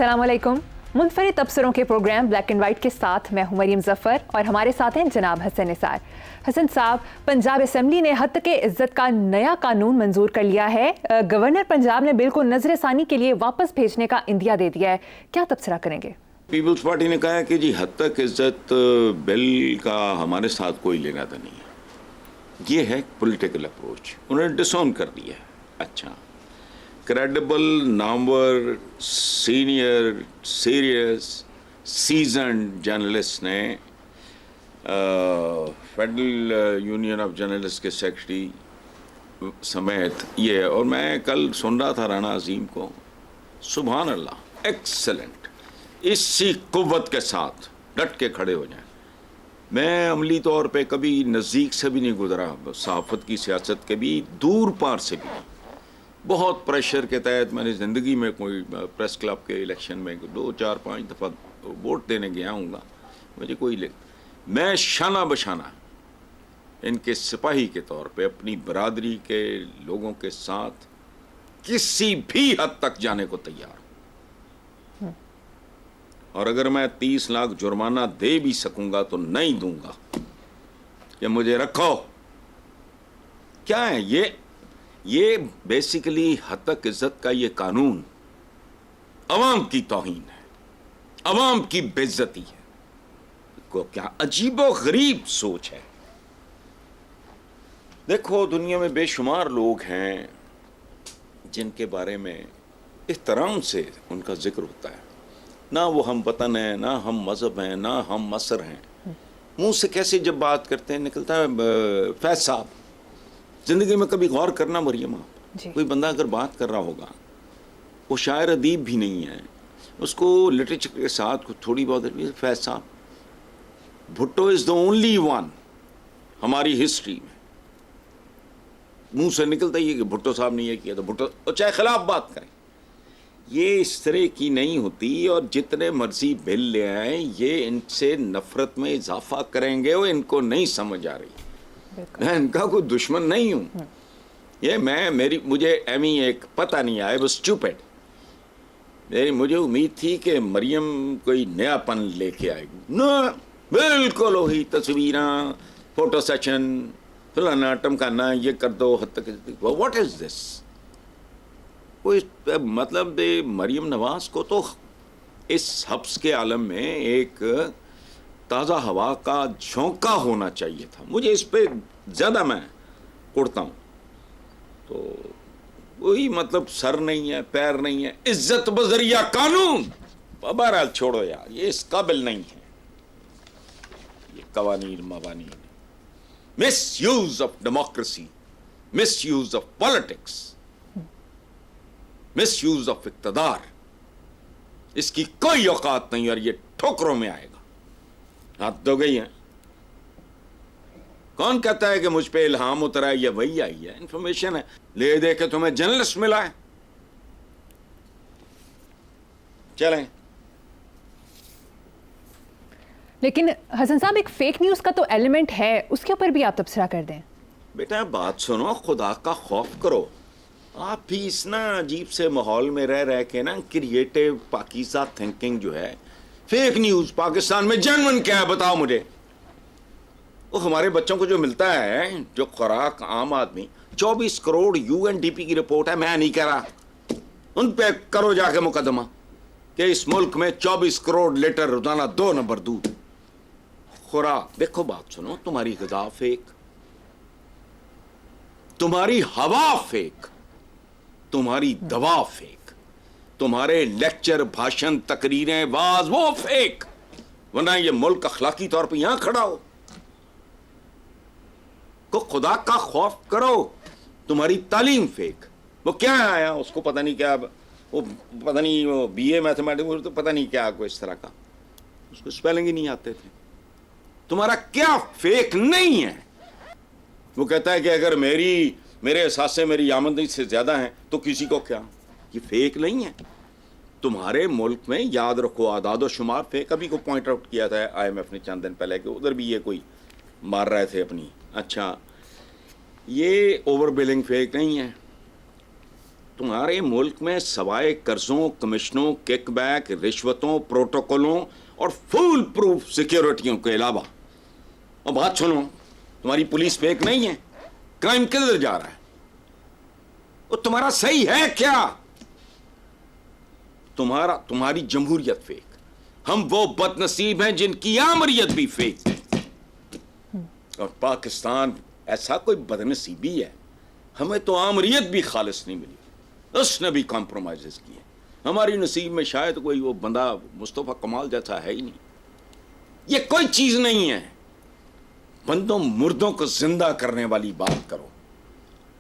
अस्सलाम वालेकुम। मुनफरिद तबसरों के प्रोग्राम ब्लैक एंड वाइट के साथ मैं हूं मरियम ज़फ़र और हमारे साथ हैं जनाब हसन निसार। हसन साहब, पंजाब असम्बली ने हद के इज़्ज़त का नया कानून मंजूर कर लिया है। गवर्नर पंजाब ने बिल को नज़रसानी के लिए वापस भेजने का इंदिया दे दिया है, क्या तबसरा करेंगे? पीपल्स पार्टी ने कहा है कि जी हद तक इज़्ज़त बिल का हमारे साथ कोई लेना था नहीं है, ये है पॉलिटिकल अप्रोच, उन्होंने डिसऑन कर दिया है। अच्छा, credible, Namvar, senior, serious, seasoned journalist ने फेडरल यूनियन ऑफ जर्नलिस्ट के सेक्रेटरी समेत ये, और मैं कल सुन रहा था राना अजीम को, सुभान अल्लाह, एक्सेलेंट, इसी कुव्वत के साथ डट के खड़े हो जाएं। मैं अमली तौर पे कभी नज़दीक से भी नहीं गुजरा, सहाफ़त की सियासत के भी दूर पार से भी नहीं। बहुत प्रेशर के तहत मैंने ज़िंदगी में कोई प्रेस क्लब के इलेक्शन में 2, 4, 5 दफ़ा वोट देने गया हूँगा, मुझे कोई मैं शाना बशाना इनके सिपाही के तौर पे अपनी बरादरी के लोगों के साथ किसी भी हद तक जाने को तैयार हूँ, और अगर मैं 30 लाख जुर्माना दे भी सकूंगा तो नहीं दूंगा कि मुझे रखो। क्या है ये बेसिकली हद तक इज्जत का ये कानून अवाम की तौहीन है, अवाम की बेइज्जती है। को क्या अजीबो गरीब सोच है। देखो, दुनिया में बेशुमार लोग हैं जिनके बारे में एहतराम से उनका जिक्र होता है, ना वो हम वतन हैं, ना हम मज़हब हैं, ना हम मसर हैं। मुंह से कैसे जब बात करते हैं निकलता है फैज साहब। ज़िंदगी में कभी गौर करना मरियम, कोई बंदा अगर बात कर रहा होगा, वो शायर अदीब भी नहीं है, उसको लिटरेचर के साथ थोड़ी बहुत फैज साहब, Bhutto is the only one हमारी हिस्ट्री में, मुंह से निकलता ही है कि भुट्टो साहब ने ये किया, तो भुट्टो, और चाहे खिलाफ बात करें, ये इस तरह की नहीं होती। और जितने मर्जी बिल ले आए, ये इनसे नफरत में इजाफा करेंगे, वो इनको नहीं समझ आ रही। मैं इनका कोई दुश्मन नहीं हूँ, ये मुझे एमी एक पता नहीं आया, वो स्टूपिड। मुझे उम्मीद थी कि मरियम कोई नयापन लेके आएगी, ना, बिल्कुल वही तस्वीरें, फोटो सेशन, फलाना टमकाना, ये कर दो, हद तक व्हाट इज दिस। कोई मतलब मरियम नवाज को तो इस हब्स के आलम में एक ताज़ा हवा का झोंका होना चाहिए था। मुझे इस पे ज़्यादा मैं उड़ता हूँ, तो वही मतलब सर नहीं है, पैर नहीं है, इज्जत बजरिया कानून। बहरहाल छोड़ो यार, ये इस काबिल नहीं है, ये कवानीन मवानीन, misuse of democracy, misuse of politics, misuse of इक्तदार, इसकी कोई औकात नहीं, और ये ठोकरों में आएगा। हाथ धो गई है। कौन कहता है कि मुझ पे इल्हाम उतरा है, या वही आई है, इंफॉर्मेशन है, ले दे के तुम्हें जर्नलिस्ट मिला है। चलें। लेकिन हसन साहब, एक फेक न्यूज़ का तो एलिमेंट है, उसके ऊपर भी आप तबसरा कर दें। बेटा बात सुनो, खुदा का खौफ करो। आप भी इस ना अजीब से माहौल में रह के ना, क्रिएटिव पाकीज़ा थिंकिंग जो है, फेक न्यूज़ पाकिस्तान में जेन्युइन क्या है बताओ मुझे। वो हमारे बच्चों को जो मिलता है, जो खुराक आम आदमी, 24 करोड़ यूएनडीपी की रिपोर्ट है, मैं नहीं कह रहा, उन पे करो जाके मुकदमा कि इस मुल्क में 24 करोड़ लीटर रोजाना 2 नंबर दूध खुराक। देखो बात सुनो, तुम्हारी ग़िज़ा फेक, तुम्हारी हवा फेक, तुम्हारी दवा फेक, तुम्हारे लेक्चर, भाषण, तकरीरें, वाज, वो फेक, वरना ये मुल्क अखलाकी तौर पे यहां खड़ा हो। को खुदा का खौफ करो। तुम्हारी तालीम फेक, वो क्या आया, उसको पता नहीं क्या, वो पता नहीं, वो बीए मैथमेटिक्स, तो पता नहीं क्या, कोई इस तरह का, उसको स्पेलिंग ही नहीं आते थे। तुम्हारा क्या फेक नहीं है। वो कहता है कि अगर मेरे एहसास मेरी आमदनी से ज्यादा है तो किसी को क्या, ये फेक नहीं है। तुम्हारे मुल्क में याद रखो, आदाद शुमार फेक। अभी को पॉइंट आउट किया था IMF ने चंद दिन पहले कि उधर भी ये कोई मार रहे थे अपनी। अच्छा, ये ओवर बिलिंग फेक नहीं है, تمہارے ملک میں سوائے قرضوں، کمیشنوں، کک بیک، رشوتوں، پروٹوکولوں اور فول پروف سیکیورٹیوں کے علاوہ، اور بات سنو، تمہاری پولیس فیک نہیں ہے؟ کرائم کدھر جا رہا ہے؟ وہ تمہارا صحیح ہے کیا؟ تمہاری جمہوریت فیک. ہم وہ بد نصیب ہیں جن کی آمریت بھی فیک ہے. اور پاکستان ایسا کوئی بد نصیبی ہے، ہمیں تو آمریت بھی خالص نہیں ملی، اس نے بھی کمپرومائزز کیے. ہماری نصیب میں شاید کوئی وہ بندہ مصطفیٰ کمال جیسا ہے ہی نہیں. یہ کوئی چیز نہیں ہے. بندوں مردوں کو زندہ کرنے والی بات کرو.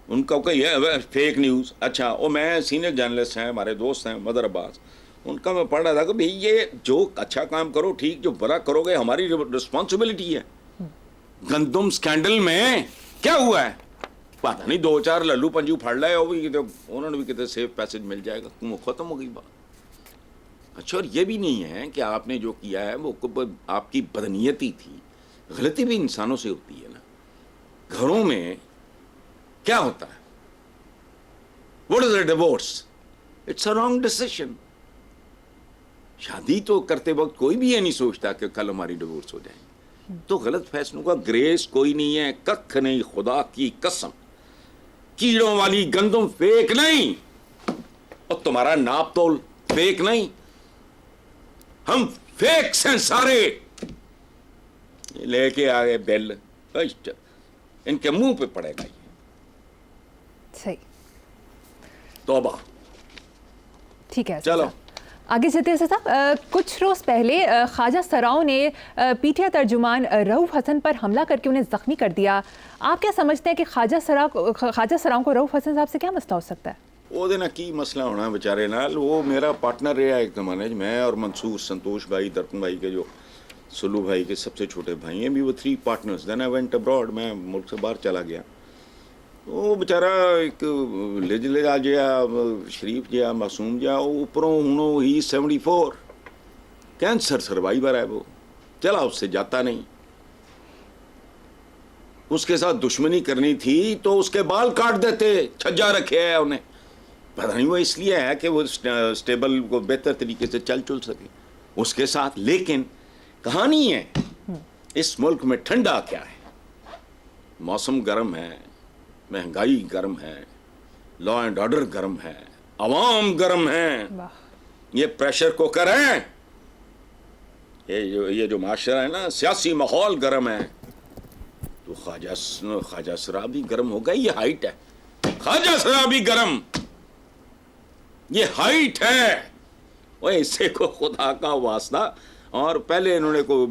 ان کا کوئی فیک نیوز. اچھا، وہ میں سینئر جرنلسٹ ہیں، ہمارے دوست ہیں مدر عباس، ان کا میں پڑھ رہا تھا کہ بھئی یہ جو اچھا کام کرو ٹھیک، جو برا کرو گے ہماری رسپانسبلٹی ہے. گندم سکینڈل میں کیا ہوا ہے پتہ نہیں، 2-4 للو پنجو پھڑ لائے ہو بھی، انہوں نے بھی کہتے سیف پیسج مل جائے گا، ختم ہو گئی بات. اچھا، اور یہ بھی نہیں ہے کہ آپ نے جو کیا ہے وہ آپ کی بدنیتی تھی. غلطی بھی انسانوں سے ہوتی ہے نا. گھروں میں کیا ہوتا ہے؟ What is a divorce? It's a wrong decision. شادی تو کرتے وقت کوئی بھی یہ نہیں سوچتا کہ کل ہماری ڈیورس ہو جائے. تو غلط فیصلوں کا گریس کوئی نہیں ہے، ککھ نہیں. خدا کی قسم، کیڑوں والی گندم فیک نہیں، اور تمہارا ناپ تول فیک نہیں. ہم فیکس ہیں سارے. لے کے آگے بل ان کے منہ پہ پڑے گا. صحیح. توبہ. ٹھیک ہے، چلو آگے چلتے ہیں صاحب. کچھ روز پہلے خواجہ سراؤں نے پی ٹی آئی ترجمان رؤف حسن پر حملہ کر کے انہیں زخمی کر دیا. آپ کیا سمجھتے ہیں کہ خواجہ سراؤں کو رؤف حسن صاحب سے کیا مسئلہ ہو سکتا ہے؟ وہ دینا کی مسئلہ ہونا بیچارے نال. وہ میرا پارٹنر رہا ایک زمانے میں، اور منصور، سنتوش بھائی، درپن بھائی کے جو سلو بھائی کے سب سے چھوٹے بھائی ہیں بھی، وہ 3 partners. Then I went abroad, میں ملک سے باہر چلا گیا. وہ بیچارہ ایک لجا جہا شریف جہا معصوم جہا، اوپروں ہوں ہی 74 کینسر سروائیور ہے. وہ چلا اس سے جاتا نہیں. اس کے ساتھ دشمنی کرنی تھی تو اس کے بال کاٹ دیتے. چھجا رکھے ہے انہیں، پتہ نہیں وہ اس لیے ہے کہ وہ اسٹیبل کو بہتر طریقے سے چل سکے اس کے ساتھ. لیکن کہانی ہے اس ملک میں ٹھنڈا کیا ہے. موسم گرم ہے، مہنگائی گرم ہے، لا اینڈ آرڈر گرم ہے، عوام گرم ہے. یہ پریشر کوکر ہے. یہ جو معاشرہ ہے نا، سیاسی ماحول گرم ہے. تو خواجہ سرا بھی گرم ہوگا. یہ ہائٹ ہے، خواجہ سرا بھی گرم. یہ ہائٹ ہے. وہ اسے کو خدا کا واسطہ. اور پہلے انہوں نے کوئی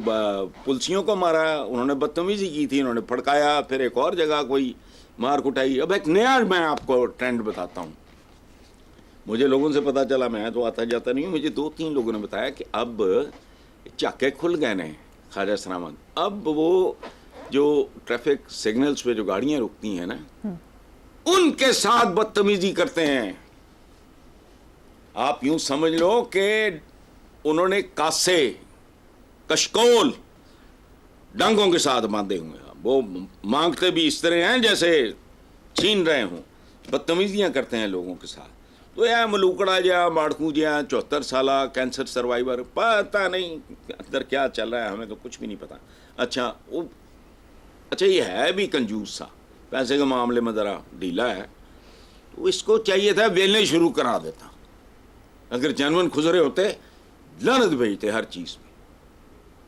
پلسیوں کو مارا، انہوں نے بدتمیزی کی تھی، انہوں نے پھڑکایا، پھر ایک اور جگہ کوئی مار کٹائی. اب ایک نیا میں آپ کو ٹرینڈ بتاتا ہوں. مجھے لوگوں سے پتا چلا، میں تو آتا جاتا نہیں ہوں، مجھے 2-3 لوگوں نے بتایا کہ اب چاکے کھل گئے ہیں خواجہ سلامت. اب وہ جو ٹریفک سگنلز پہ جو گاڑیاں رکتی ہیں نا، ان کے ساتھ بدتمیزی کرتے ہیں. آپ یوں سمجھ لو کہ انہوں نے کاسے، کشکول ڈنگوں کے ساتھ باندھے ہوئے ہیں. وہ مانگتے بھی اس طرح ہیں جیسے چھین رہے ہوں. بدتمیزیاں کرتے ہیں لوگوں کے ساتھ. تو یہ ملوکڑا جا، ماڑکوں جا، 74 سالہ کینسر سروائیور، پتہ نہیں اندر کیا چل رہا ہے، ہمیں تو کچھ بھی نہیں پتا. اچھا یہ ہے بھی کنجوس سا، پیسے کے معاملے میں ذرا ڈھیلا ہے. تو اس کو چاہیے تھا ویلنے شروع کرا دیتا. اگر جنون خزرے ہوتے لعنت بھیجتے ہر چیز میں.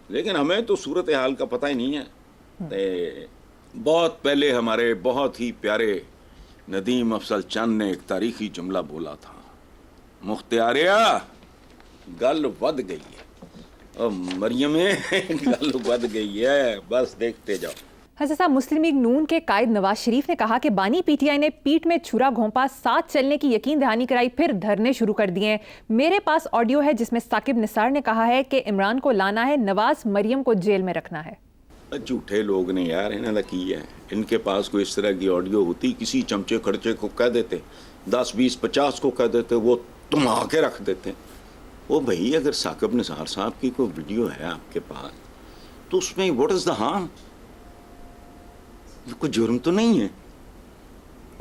لیکن ہمیں تو صورتحال کا پتہ ہی نہیں ہے. بہت پہلے ہمارے بہت ہی پیارے ندیم افضل چند نے ایک تاریخی جملہ بولا تھا، مختاریہ گل ود گئی ہے. اور مریم گل ود گئی ہے، بس دیکھتے جاؤ. حسن صاحب، مسلم لیگ نون کے قائد نواز شریف نے کہا کہ بانی پی ٹی آئی نے پیٹ میں چھرا گھونپا، ساتھ چلنے کی یقین دہانی کرائی، پھر دھرنے شروع کر دیے ہیں. میرے پاس آڈیو ہے جس میں ثاقب نثار نے کہا ہے کہ عمران کو لانا ہے، نواز مریم کو جیل میں رکھنا ہے. جھوٹے لوگ نے یار انہوں نے کی ہے. ان کے پاس کوئی اس طرح کی آڈیو ہوتی، کسی چمچے کھڑچے کو کہہ دیتے، 10 20 50 کو کہہ دیتے، وہ تم آ کے رکھ دیتے. وہ بھائی اگر ثاقب نثار صاحب کی کوئی ویڈیو ہے آپ کے پاس تو اس میں واٹ از دا ہارم؟ کوئی جرم تو نہیں ہے.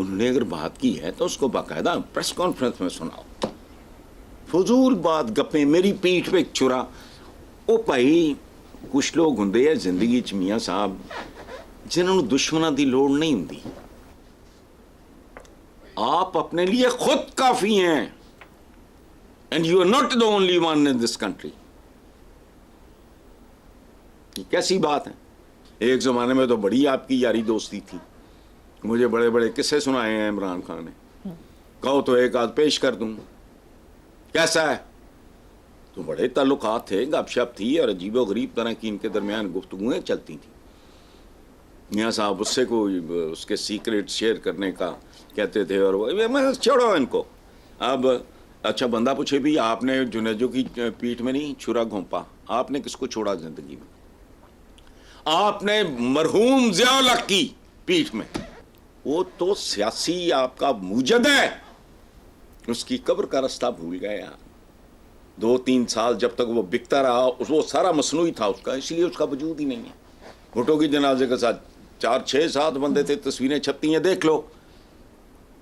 उन्होंने अगर बात की है तो उसको बाकायदा प्रेस कॉन्फ्रेंस में सुनाओ। फजूल बात गप्पे मेरी पीठ पे छुरा। ओ भाई कुछ लोग होंगे है जिंदगी च मियां साहब जिन्होंने दुश्मनों की लोड़ नहीं होती। आप अपने लिए खुद काफी हैं and you are not the only one in this country. ये कैसी बात है? एक जमाने में तो बड़ी आपकी यारी दोस्ती थी, मुझे बड़े बड़े किस्से सुनाए हैं इमरान खान ने। कहो तो एक आध पेश कर दूं। कैसा है? तो बड़े ताल्लुकात थे, गपशप थी और अजीबो गरीब तरह की इनके दरमियान गुफ्तगुएं चलती थी। मियाँ साहब उससे कोई उसके सीक्रेट शेयर करने का कहते थे और वो मैं छोड़ो इनको। अब अच्छा बंदा पूछे भी आपने जुनेजो की पीठ में नहीं छुरा घोंपा, आपने किसको छोड़ा जिंदगी में? आपने मरहूम ज़िया-उल हक की पीठ में, वो तो सियासी आपका मुजद है, उसकी कब्र का रास्ता भूल गए आप। 2-3 साल जब तक वो बिकता रहा वो सारा मसनूई था उसका, इसलिए उसका वजूद ही नहीं है। भुट्टो की जनाजे के साथ 4-6-7 बंदे थे, तस्वीरें छपती हैं, देख लो।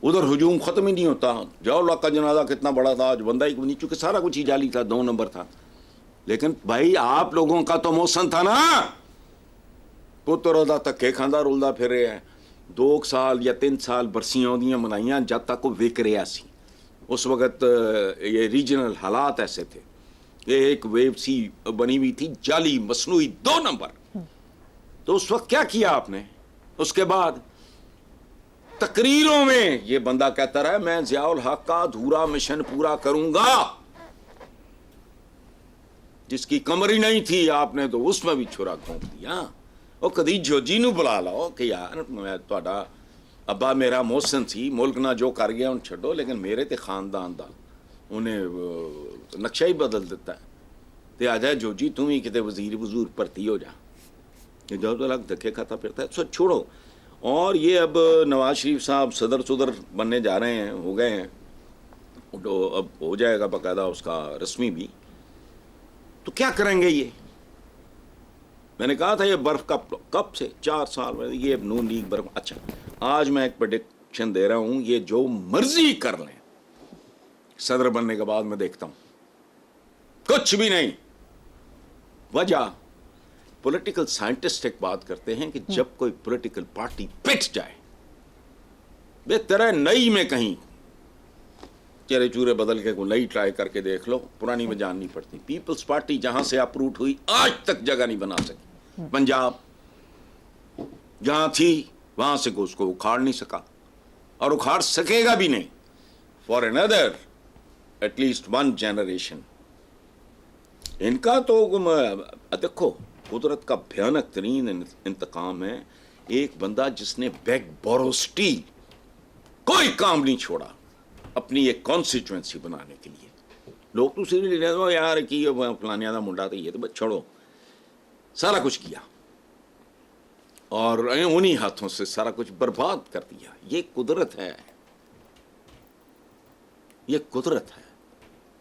उधर हुजूम ख़त्म ही नहीं होता। ज़िया-उल हक का जनाजा कितना बड़ा था, आज बंदा ही नहीं, चूँकि सारा कुछ ही जाली था, 2 नंबर था। लेकिन भाई आप लोगों का तो मौसम था ना, पुत्र ओदा धक्के खांदा रुलदा फिर रहा है। 2 साल या 3 साल बरसियां दियां मनाइयां जब तक वो विक रहा सी। उस वक़्त ये रीजनल हालात ऐसे थे, ये एक वेव सी बनी हुई थी जाली मसनूई 2 नंबर। तो उस वक्त क्या किया आपने? उसके बाद तकरीरों में ये बंदा कहता रहा मैं ज़िया-उल हक का अधूरा मिशन पूरा करूंगा। जिसकी कमर ही नहीं थी आपने तो उसमें भी छुरा घोंप दिया। ਉਹ कदी जोजी ਨੂੰ बुला लो कि यार मैं ਤੁਹਾਡਾ अब्बा मेरा मोहसन सी, मुल्क ना जो कर गया उन छो, लेकिन मेरे ते खानदान दा उन्हें नक्शा ही बदल दिता है। ते आ जाए जोजी तू ही किते वजीर वजूर भर्ती हो जा। ये जो तो अलग धक्के खाता फिरता है, सो छोड़ो। और ये अब नवाज शरीफ साहब सदर सुदर बनने जा रहे हैं, हो गए हैं, तो अब हो जाएगा बाकायदा उसका रस्मी भी। तो क्या करेंगे ये? मैंने कहा था ये बर्फ का कब से 4 साल में ये नून लीग बर्फ। अच्छा आज मैं एक प्रेडिक्शन दे रहा हूं, ये जो मर्जी कर लें सदर बनने के बाद मैं देखता हूं कुछ भी नहीं। वजह पॉलिटिकल साइंटिस्ट एक बात करते हैं कि जब कोई पॉलिटिकल पार्टी पिट जाए, बेहतर है नई में कहीं चेहरे चूरे बदल के कोई नई ट्राई करके देख लो, पुरानी में जान नहीं पड़ती। पीपल्स पार्टी जहां से अपरूट हुई आज तक जगह नहीं बना सकी। पंजाब जहां थी वहां से उसको उखाड़ नहीं सका और उखाड़ सकेगा भी नहीं फॉर अनदर एटलीस्ट 1 जनरेशन। इनका तो देखो कुदरत का भयानक तरीन इंतकाम है। एक बंदा जिसने बैग बोरो स्टील कोई काम नहीं छोड़ा अपनी एक कॉन्स्टिट्यूएंसी बनाने के लिए। लोग तो सीरियसली ले दो यार कि फलानिया का मुंडा तो ये तो बस छोड़ो, सारा कुछ किया और उन्हीं हाथों से सारा कुछ बर्बाद कर दिया। ये कुदरत है, ये कुदरत है।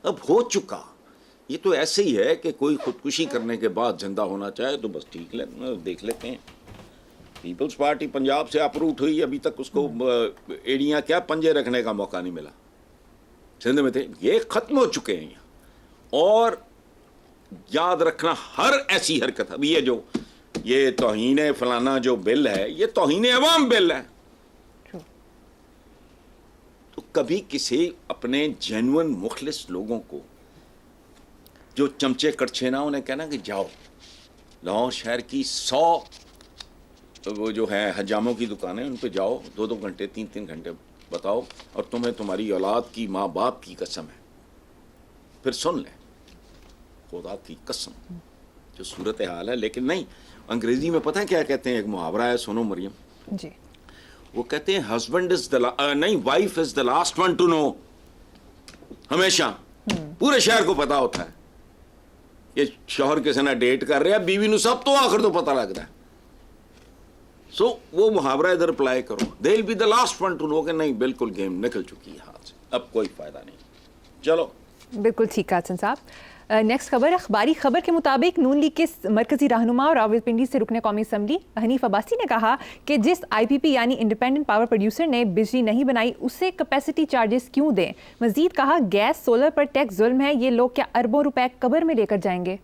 अब हो चुका। ये तो ऐसे ही है कि कोई खुदकुशी करने के बाद जिंदा होना चाहे तो बस ठीक देख लेते हैं। पीपल्स पार्टी पंजाब से अपरूट हुई, अभी तक उसको एड़ियाँ क्या पंजे रखने का मौका नहीं मिला। सिंध में थे, ये खत्म हो चुके हैं यहाँ। और याद रखना हर ऐसी हरकत, अभी ये तौहीन फलाना जो बिल है ये तौहीन अवाम बिल है। तो कभी किसी अपने जेन्युइन मुखलिस लोगों को जो चमचे कड़छे ना, उन्हें कहना कि जाओ लाहौर शहर की 100 वो जो है हजामों की दुकानें उन पे जाओ, 2-2 घंटे 3-3 घंटे बताओ और तुम्हें तुम्हारी औलाद की माँ बाप की कसम है, फिर सुन ले खुदा की कसम जो सूरत हाल है। लेकिन नहीं, अंग्रेजी में पता है क्या कहते हैं, एक मुहावरा है, सुनो मरियम जी, वो कहते हैं हस्बैंड इज द नहीं wife is the last one to know. हमेशा पूरे शहर को पता होता है ये शौहर किसी ना डेट कर रहे हैं, बीवी ਨੂੰ सब तो आखिर तो पता लगता है। सो वो मुहावरा इधर अप्लाई करो, they will be the last one to know कि नहीं बिल्कुल गेम निकल चुकी है हाथ से, अब कोई फायदा नहीं। चलो बिल्कुल ठीक है हसन साहब। نیکسٹ خبر اخباری خبر کے مطابق نون لیگ کے مرکزی رہنما اور راولپنڈی سے رکن قومی اسمبلی حنیف عباسی نے کہا کہ جس آئی پی پی یعنی انڈیپینڈنٹ پاور پروڈیوسر نے بجلی نہیں بنائی اسے کیپیسٹی چارجز کیوں دیں. مزید کہا گیس سولر پر ٹیکس ظلم ہے, یہ لوگ کیا اربوں روپے قبر میں لے کر جائیں گے.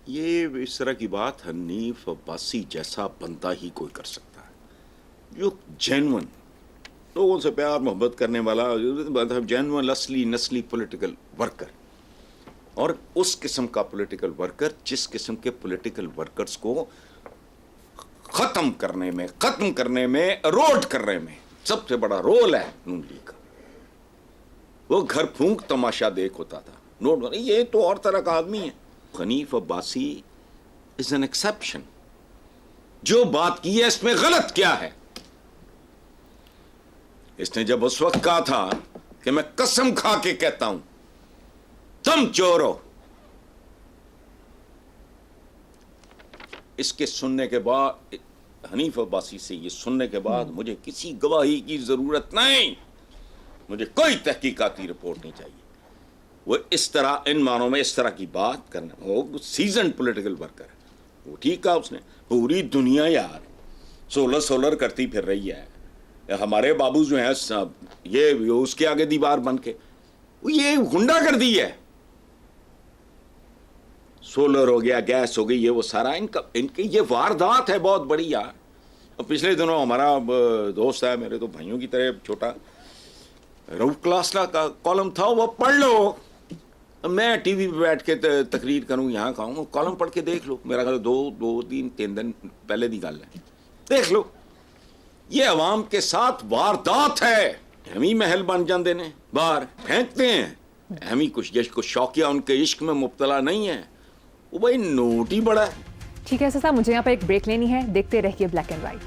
یہ اس طرح کی بات حنیف عباسی جیسا بندہ ہی کوئی کر سکتا ہے, جو جینون لوگوں سے پیار محبت کرنے والا, جینون اصلی نسلی پولیٹیکل ورکر, اور اس قسم کا پولیٹیکل ورکر جس قسم کے پولیٹیکل ورکرز کو ختم کرنے میں اروڈ کرنے میں سب سے بڑا رول ہے نون لیگ کا. وہ گھر پھونک تماشا دیکھ ہوتا تھا, نوٹ یہ تو اور طرح کا آدمی ہے. Hanif Abbasi is an exception. جو بات کی ہے اس میں غلط کیا ہے؟ اس نے جب اس وقت کہا تھا کہ میں قسم کھا کے کہتا ہوں تم چور ہو, اس کے سننے کے بعد حنیف عباسی سے یہ سننے کے بعد مجھے کسی گواہی کی ضرورت نہیں, مجھے کوئی تحقیقاتی رپورٹ نہیں چاہیے. وہ اس طرح ان معنوں میں اس طرح کی بات کرنا, وہ سیزن پولیٹیکل ورکر ہے. وہ ٹھیک کہا اس نے, پوری دنیا یار سولر کرتی پھر رہی ہے. ہمارے بابو جو ہیں یہ اس کے آگے دیوار بن کے یہ گنڈا کر دی ہے. سولر ہو گیا, گیس ہو گئی, یہ وہ سارا ان کی یہ واردات ہے بہت بڑی یار. پچھلے دنوں ہمارا دوست ہے, میرے تو بھائیوں کی طرح چھوٹا, روف کلاسلا کا کالم تھا, وہ پڑھ لو. میں ٹی وی پہ بیٹھ کے تقریر کروں, یہاں کہوں کالم پڑھ کے دیکھ لو. میرا خیال دو تین دن پہلے دی گل ہے, دیکھ لو. یہ عوام کے ساتھ واردات ہے. ہم ہی محل بن جاندے نے, باہر پھینکتے ہیں. ہم ہی کچھ شوقیہ ان کے عشق میں مبتلا نہیں ہے. وہ بھائی نوٹ ہی بڑا ہے. ٹھیک ہے صاحب, مجھے یہاں پر ایک بریک لینی ہے, دیکھتے رہیے black and white.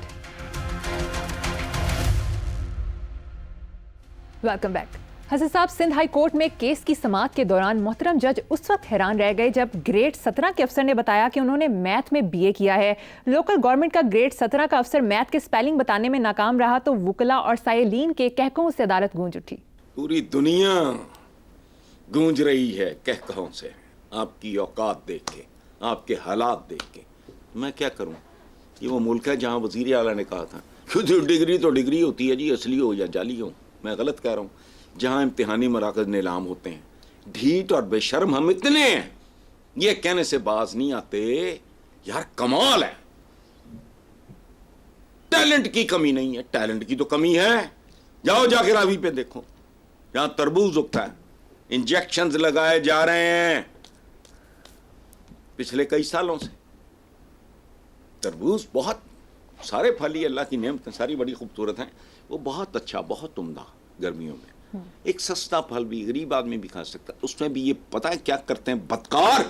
Welcome back. Hasan Sahib, Sindh high court میں کیس کی سماعت کے دوران محترم جج اس وقت حیران رہ گئے جب گریڈ 17 کے افسر نے بتایا کہ انہوں نے میتھ میں بی اے کیا ہے. لوکل گورنمنٹ کا گریڈ 17 کا افسر میتھ کے سپیلنگ بتانے میں ناکام رہا تو وکلا اور سائلین کے کہکہوں سے عدالت گونج اٹھی. پوری دنیا گونج رہی ہے کہکہوں سے, آپ کی اوقات دیکھ کے, آپ کے حالات دیکھ کے. میں کیا کروں, یہ وہ ملک ہے جہاں وزیر اعلیٰ نے کہا تھا ڈگری تو ڈگری ہوتی ہے جی, اصلی ہو یا جعلی ہو. میں غلط کہہ رہا ہوں. جہاں امتحانی مراکز نیلام ہوتے ہیں, ڈھیٹ اور بے شرم ہم اتنے ہیں, یہ کہنے سے باز نہیں آتے. یار کمال ہے, ٹیلنٹ کی کمی نہیں ہے. ٹیلنٹ کی تو کمی ہے. جاؤ جا کے راوی پہ دیکھو, جہاں تربوز اگتا ہے, انجیکشنز لگائے جا رہے ہیں پچھلے کئی سالوں سے. تربوز بہت سارے پھل ہی اللہ کی نعمت ساری بڑی خوبصورت ہیں. وہ بہت اچھا, بہت عمدہ گرمیوں میں. ایک سستا پھل بھی غریب آدمی بھی کھا سکتا. اس میں بھی یہ پتہ ہے کیا کرتے ہیں بدکار.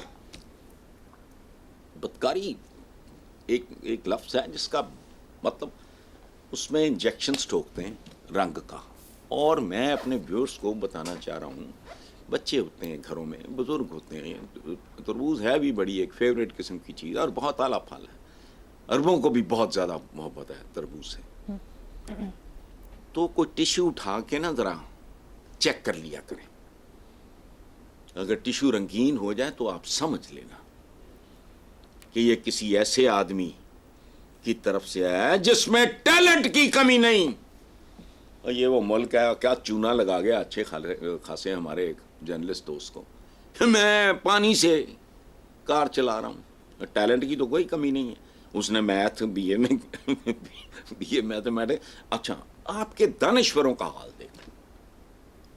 بدکاری ایک لفظ ہے جس کا مطلب اس میں انجیکشنز ٹھوکتے ہیں رنگ کا. اور میں اپنے ویورز کو بتانا چاہ رہا ہوں, بچے ہوتے ہیں گھروں میں, بزرگ ہوتے ہیں, تربوز ہے بھی بڑی ایک فیوریٹ قسم کی چیز اور بہت اعلیٰ پھل ہے. عربوں کو بھی بہت زیادہ محبت ہے تربوز سے. تو کوئی ٹیشو اٹھا کے نا ذرا چیک کر لیا کریں. اگر ٹیشو رنگین ہو جائے تو آپ سمجھ لینا کہ یہ کسی ایسے آدمی کی طرف سے آیا ہے جس میں ٹیلنٹ کی کمی نہیں. اور یہ وہ ملک ہے, کیا چونا لگا گیا اچھے خاصے ہمارے ایک جرنلسٹ دوست کو, میں پانی سے کار چلا رہا ہوں. ٹیلنٹ کی تو کوئی کمی نہیں ہے. اس نے میتھ بی اے میں بی اے میتھمیٹکس. اچھا آپ کے دانشوروں کا حال دیکھ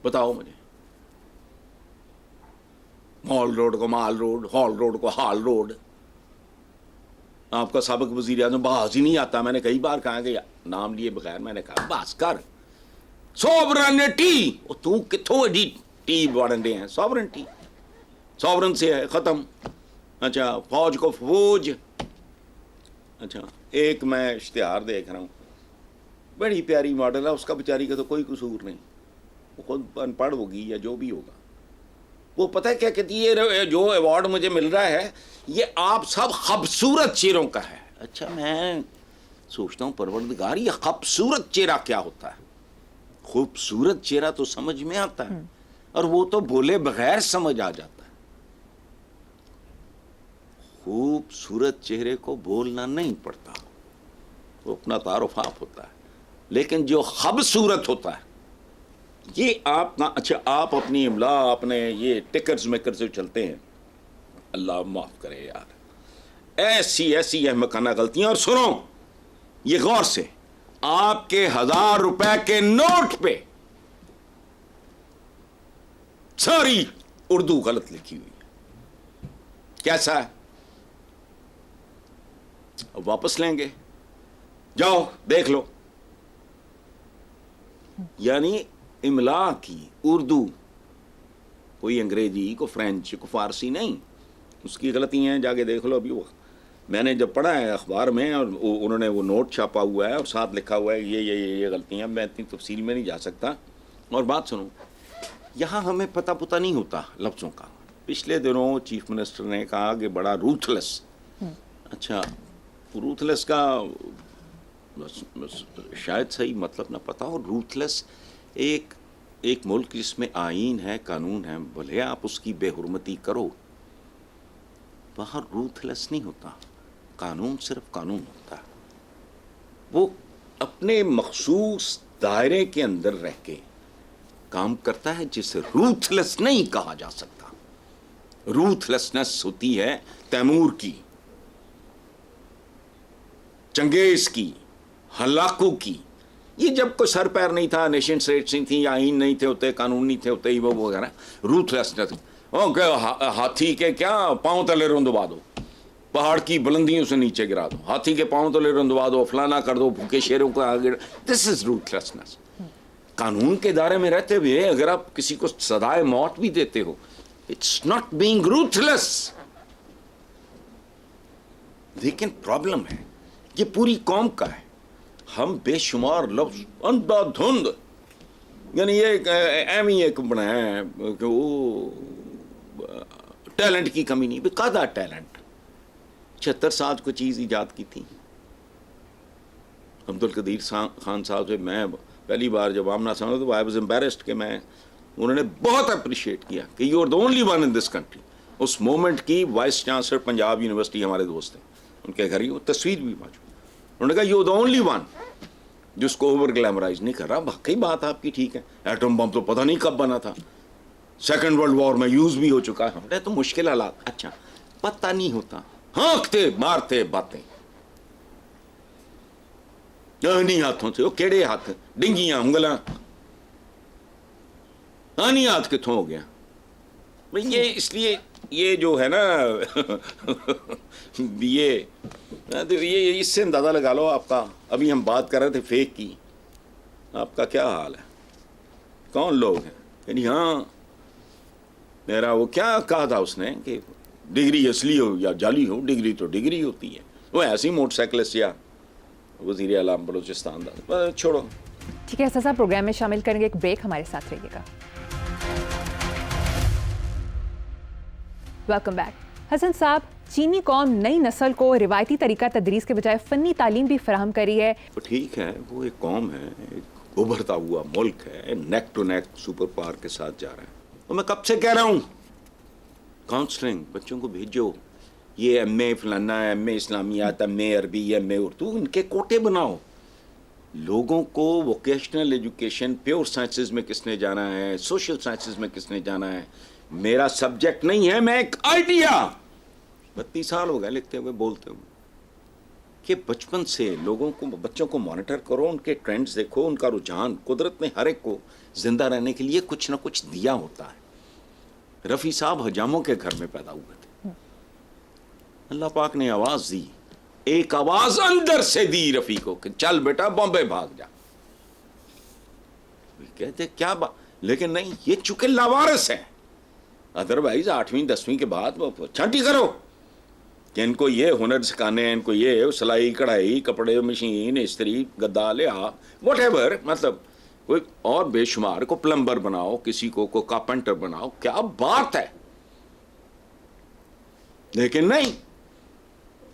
بتاؤ مجھے. مال روڈ کو مال روڈ, ہال روڈ کو ہال روڈ. آپ کا سابق وزیر اعظم باز ہی نہیں آتا. میں نے کئی بار کہا کہ نام لیے بغیر میں نے کہا باز کر. سوورنٹی, تو کتوں ایڈی ٹی بڑھنے ہیں. سوورنٹی سوورن سے ہے ختم. اچھا فوج کو فوج. اچھا ایک میں اشتہار دیکھ رہا ہوں, بڑی پیاری ماڈل ہے, اس کا بیچاری کا تو کوئی قصور نہیں. وہ خود ان پڑھ ہوگی یا جو بھی ہوگا. وہ پتہ ہے کیا کہتی ہے, جو ایوارڈ مجھے مل رہا ہے یہ آپ سب خوبصورت چہروں کا ہے. اچھا میں سوچتا ہوں پروردگار یہ خوبصورت چہرہ کیا ہوتا ہے. خوبصورت چہرہ تو سمجھ میں آتا ہے, اور وہ تو بولے بغیر سمجھ آ جاتا ہے. खूबसूरत चेहरे को बोलना नहीं पड़ता, वो अपना तारुफ आप होता है, लेकिन जो खूबसूरत होता है ये आप ना, अच्छा आप अपनी इमला अपने ये टिकर्स मेकर से चलते हैं, अल्लाह माफ करे यार, ऐसी ऐसी अहमकाना गलतियां। और सुनो ये गौर से, आपके 1000 रुपए के नोट पे सारी उर्दू गलत लिखी हुई है। कैसा है? अब वापस लेंगे, जाओ देख लो। यानी इमला की उर्दू, कोई अंग्रेजी को फ्रेंच को फारसी नहीं, उसकी गलतियां हैं, जाके देख लो। अभी वो मैंने जब पढ़ा है अखबार में और उन्होंने वो नोट छापा हुआ है और साथ लिखा हुआ है ये गलतियां, मैं इतनी तफसील में नहीं जा सकता। और बात सुनो, यहाँ हमें पता पुता नहीं होता लफ्ज़ों का। पिछले दिनों चीफ मिनिस्टर ने कहा कि बड़ा रूथलेस, अच्छा रूथलेस का शायद सही मतलब ना पता हो। रूथलेस एक मुल्क जिसमें आईन है, कानून है, भले आप उसकी बेहुरमती करो, वहाँ रूथलेस नहीं होता। कानून सिर्फ कानून होता है, वो अपने मखसूस दायरे के अंदर रह के काम करता है, जिसे रूथलेस नहीं कहा जा सकता। रूथलेसनेस होती है तैमूर की, चंगेज की, हलाकू की। ये जब कोई सर पैर नहीं था, नेशन स्टेट्स नहीं थी, आईन नहीं थे होते, कानून नहीं थे होते, वो वगैरह, रूथलेसनेस। हाथी के क्या पांव तले रुंधवा दो, पहाड़ की बुलंदियों से नीचे गिरा दो, हाथी के पांव तले रुंधवा दो, फलाना कर दो, भूखे शेरों को आगे। This is ruthlessness. कानून के दायरे में रहते हुए अगर आप किसी को सदाए मौत भी देते हो, इट्स नॉट बीइंग रूथलेस। लेकिन प्रॉब्लम है ये पूरी कौम का है। हम बेशुमार लफ्ज अंधाधुंध, यानी ये एम ही एक बनाया है कि वो टैलेंट की कमी नहीं, बेकायदा टैलेंट। 76 साल को चीज़ ईजाद की थी अब्दुल कदीर खान साहब से। मैं पहली बार जब आमना सामने तो आई वाज एम्बैरेस्ड कि मैं, उन्होंने बहुत अप्रिशिएट किया कि you are the only one in this country. उस मोमेंट की वाइस चांसलर पंजाब यूनिवर्सिटी हमारे दोस्त हैं, उनके घर ही वो तस्वीर भी मौजूद। उन्होंने कहा you are the only one जिसको ओवर ग्लैमराइज नहीं कर रहा। वाकई बात आपकी ठीक है, एटम बम तो पता नहीं कब बना था, सेकेंड वर्ल्ड वॉर में यूज भी हो चुका है। हमने तो मुश्किल हालात, अच्छा पता नहीं होता, हाँकते मारते बातें नहीं हाथों से। वो केड़े हाथ, डिंगियां उंगला, आनी हाथ कितों हो गया भाई। ये इसलिए ये जो है ना ये इससे अंदाजा लगा लो आपका। अभी हम बात कर रहे थे फेक की, आपका क्या हाल है, कौन लोग हैं? यानी हाँ, मेरा वो क्या कहा था उसने कि डिग्री असली हो या जाली हो, डिग्री तो डिग्री होती है। वो ऐसी मोटरसाइकिलिस्ट या वज़ीर आला बलूचिस्तान का, छोड़ो। ठीक है साहब, प्रोग्राम में शामिल करेंगे, एक ब्रेक, हमारे साथ रहिएगा। Welcome back. हसन साहब, चीनी कौम नई नस्ल को रिवायती तरीका तदरीस के बजाय फ़नी तालीम भी फराहम करी है। तो ठीक है, वो एक कौम है, एक उभरता हुआ मुल्क है, neck to neck super power के साथ जा रहा है। तो मैं कब से कह रहा हूँ काउंसलिंग बच्चों को भेजो, ये एमए फलाना, एमए इस्लामियात, एमए अरबी, एमए उर्दू, इनके कोटे बनाओ। लोगों को वोकेशनल एजुकेशन, प्योर साइंसेज में किसने जाना है, सोशल साइंसेज में किसने जाना है, मेरा सब्जेक्ट नहीं है, मैं एक आइडिया। 32 साल हो गए लिखते हुए, बोलते हुए, कि बचपन से लोगों को, बच्चों को मॉनिटर करो, उनके ट्रेंड्स देखो, उनका रुझान। कुदरत ने हर एक को जिंदा रहने के लिए कुछ ना कुछ दिया होता है। रफ़ी साहब हजामों के घर में पैदा हुए थे, अल्लाह पाक ने आवाज दी, एक आवाज अंदर से दी रफ़ी को कि चल बेटा बॉम्बे भाग जा। कहते क्या बात, लेकिन नहीं, ये चूंकि लावारिस है, अदरवाइज 8वीं 10वीं के बाद वो छांटी करो कि इनको ये हुनर सिखाने हैं, इनको ये सिलाई कढ़ाई, कपड़े, मशीन, इस्त्री, गद्दा, लिहा, व्हाटएवर, मतलब कोई और बेशुमार को प्लम्बर बनाओ, किसी को कारपेंटर बनाओ, क्या बात है। लेकिन नहीं,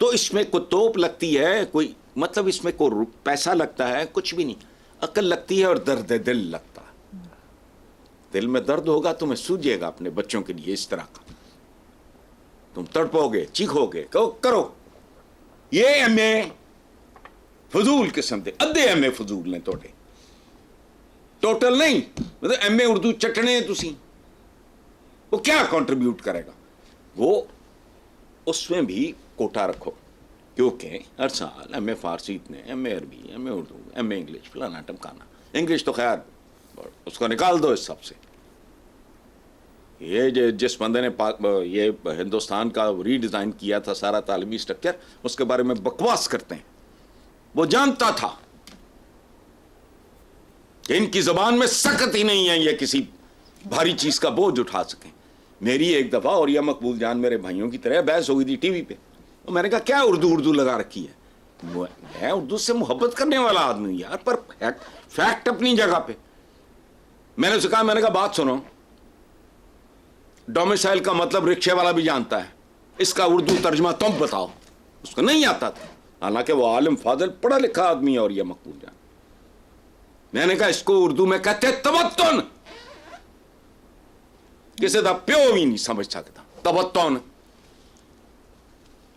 तो इसमें कोई तोप लगती है, कोई मतलब इसमें कोई पैसा लगता है, कुछ भी नहीं, अकल लगती है और दर्द दिल लगता है। दिल में दर्द होगा तो मैं सूझेगा अपने बच्चों के लिए इस तरह का। तुम तड़पो गए, चीखो गए, करो। ये एमए फजूल किस्म दे अद्धे एमए फजूल ने तोड़े, टोटल नहीं, मतलब एमए उर्दू चटने तुसी, वो क्या कंट्रीब्यूट करेगा? वो उसमें भी कोटा रखो, क्योंकि हर साल एमए फारसी इतने, एमए अरबी, एमए उर्दू, एमए इंग्लिश, फलाना टमकाना। इंग्लिश तो खैर उसको निकाल दो इस सब से। ये जिस बंदे ने ये हिंदुस्तान का रीडिज़ाइन किया था सारा तालीमी स्ट्रक्चर, उसके बारे में बकवास करते हैं। वो जानता था कि इनकी जबान में सकत ही नहीं है ये किसी भारी चीज का बोझ उठा सकें। मेरी एक दफा और यह मकबूल जान मेरे भाइयों की तरह बहस हो गई थी टीवी पे, तो मैंने कहा क्या उर्दू लगा रखी है? मैं उर्दू से मोहब्बत करने वाला आदमी यार, पर फैक्ट अपनी जगह पे। मैंने उसे कहा, मैंने कहा बात सुनो, डोमिसाइल का मतलब रिक्शे वाला भी जानता है, इसका उर्दू तर्जमा तुम बताओ। उसको नहीं आता था, हालांकि वो आलिम फाजिल पढ़ा लिखा आदमी और यह मकबूल जान। मैंने कहा इसको उर्दू में कहते तबत्तुन, किसी का प्यो भी नहीं समझ सकता तबत्तुन।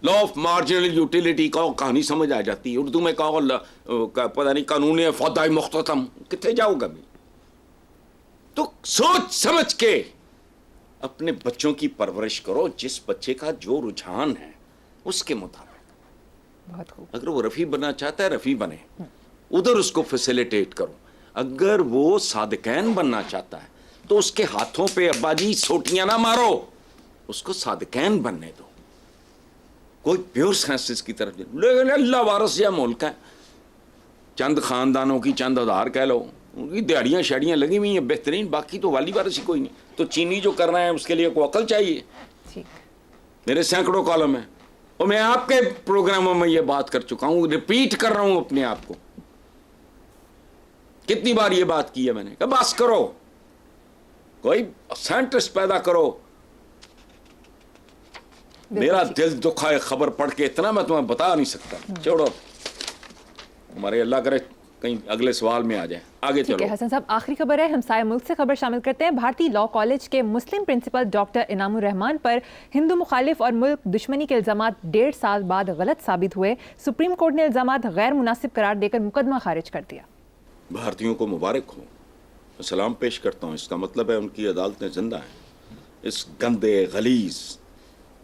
लॉ ऑफ मार्जिनल यूटिलिटी का कहानी समझ आ जाती है, उर्दू में कहो पता नहीं कानून फौदाई मुख्ततम, कितने जाओगा भी। तो सोच समझ के अपने बच्चों की परवरिश करो, जिस बच्चे का जो रुझान है उसके मुताबिक। बहुत खूब। अगर वो रफ़ी बनना चाहता है रफ़ी बने, उधर उसको फैसिलिटेट करो। अगर वो सादिकैन बनना चाहता है तो उसके हाथों पे अब्बाजी सोटियां ना मारो, उसको सादिकैन बनने दो। कोई प्योर साइंसिस की तरफ, लेकिन अल्लाह वारस या मुल्क है, चंद खानदानों की चंद हज़ार कह लो, उनकी दिहाड़ियाँ शाड़ियाँ लगी हुई हैं बेहतरीन, बाकी तो वाली वारस ही कोई नहीं। तो चीनी जो कर रहे हैं उसके लिए कोई अकल चाहिए। मेरे सैकड़ों कॉलम हैं और मैं आपके प्रोग्रामों में ये बात कर चुका हूँ, रिपीट कर रहा हूँ अपने आप को। कितनी बार ये बात की है मैंने, कहा बस करो, कोई साइंटिस्ट पैदा करो। मेरा दिल दुखा है खबर पढ़ के, इतना मैं तुम्हें बता नहीं सकता। छोड़ो, हमारे अल्लाह करे कहीं अगले सवाल में आ जाए। आगे चलो। हसन साहब, आखिरी खबर है, हमसाया मुल्क से खबर शामिल करते हैं। भारतीय लॉ कॉलेज के मुस्लिम प्रिंसिपल डॉक्टर इनामुर रहमान पर हिंदू मुखालिफ और मुल्क दुश्मनी के इल्जामात 1.5 साल बाद गलत साबित हुए। सुप्रीम कोर्ट ने इल्जामात गैर मुनासिब करार देकर मुकदमा खारिज कर दिया। भारतीयों को मुबारक हो, सलाम पेश करता हूँ। इसका मतलब है उनकी अदालतें जिंदा हैं। इस गंदे गलीज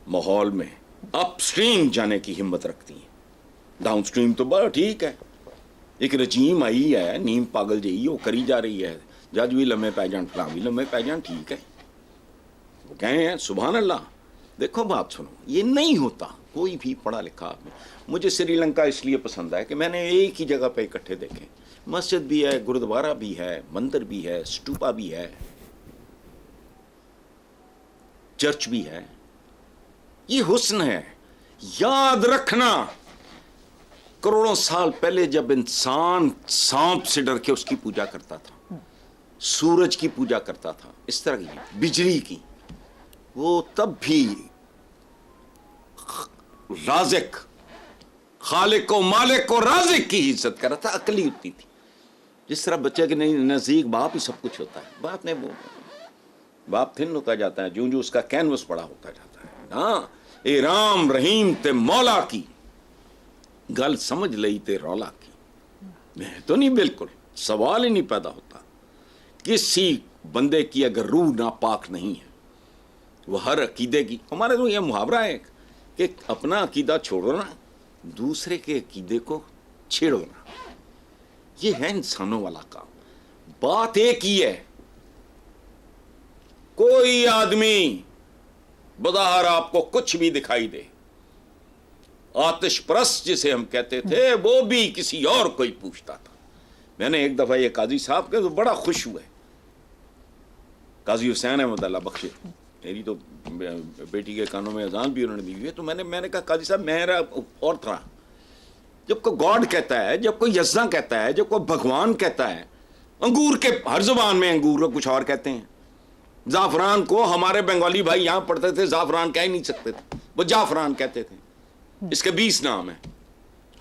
माहौल में अपस्ट्रीम जाने की हिम्मत रखती हैं। डाउनस्ट्रीम तो बड़ा ठीक है, एक रजीम आई है नीम पागल जी, वो करी जा रही है, जज भी लम्हे पै जान, फलां भी लम्हे पै जान, ठीक है, वो कहे हैं सुभान अल्लाह। देखो बात सुनो, ये नहीं होता कोई भी पढ़ा लिखा आदमी। मुझे श्रीलंका इसलिए पसंद है कि मैंने एक ही जगह पे इकट्ठे देखे, मस्जिद भी है, गुरुद्वारा भी है, मंदिर भी है, स्टूपा भी है, चर्च भी है। ये हुस्न है। याद रखना, करोड़ों साल पहले जब इंसान सांप से डर के उसकी पूजा करता था, सूरज की पूजा करता था, इस तरह की बिजली की, वो तब भी राज़िक खालिक को मालिक को राज़िक की इज्जत कर रहा था। अकली उतनी थी, जिस तरह बच्चे के नजदीक बाप ही सब कुछ होता है। बाप थिन होता जाता है जो जो उसका कैनवस बड़ा होता जाता है। हाँ, ए राम रहीम ते मौला की गल समझ लई ते रौला की। मैं तो नहीं, बिल्कुल सवाल ही नहीं पैदा होता। किसी बंदे की अगर रूह नापाक नहीं है, वह हर अकीदे की, हमारे तो यह मुहावरा है कि अपना अकीदा छोड़ो ना, दूसरे के अकीदे को छेड़ो ना। ये है इंसानों वाला काम। बात एक ही है, कोई आदमी बज़ाहिर आपको कुछ भी दिखाई दे, आतिश परस्त जिसे हम कहते थे, वो भी किसी और को ही पूछता था। मैंने एक दफा ये काजी साहब के तो बड़ा खुश हुए, काजी हुसैन अहमद अल्लाह बख्शे, मेरी तो बेटी के कानों में अजान भी उन्होंने दी हुई है। तो मैंने कहा काजी साहब, मेरा और था, जब कोई गॉड कहता है, जब कोई यज्ञा कहता है, जब कोई भगवान कहता है, अंगूर के हर जुबान में अंगूर को कुछ और कहते हैं। जाफरान को हमारे बंगाली भाई यहाँ पढ़ते थे, जाफरान कह ही नहीं सकते थे, वो जाफरान कहते थे। इसके 20 नाम है,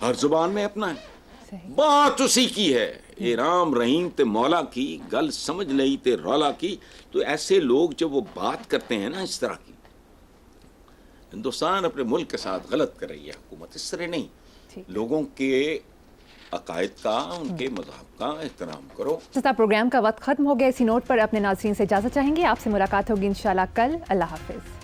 हर जुबान में अपना है। बात उसी की है, ए राम रहीम ते मौला की गल समझ लई ते रौला की। तो ऐसे लोग जब वो बात करते हैं ना इस तरह की, ہندوستان اپنے ملک کے ساتھ غلط کر رہی ہے حکومت، اس طرح نہیں. ٹھیک. لوگوں کے عقائد کا، ان کے مذہب کا احترام کرو. جیسا پروگرام کا وقت ختم ہو گیا، اسی نوٹ پر اپنے ناظرین سے اجازت چاہیں گے. آپ سے ملاقات ہوگی انشاءاللہ کل. اللہ حافظ.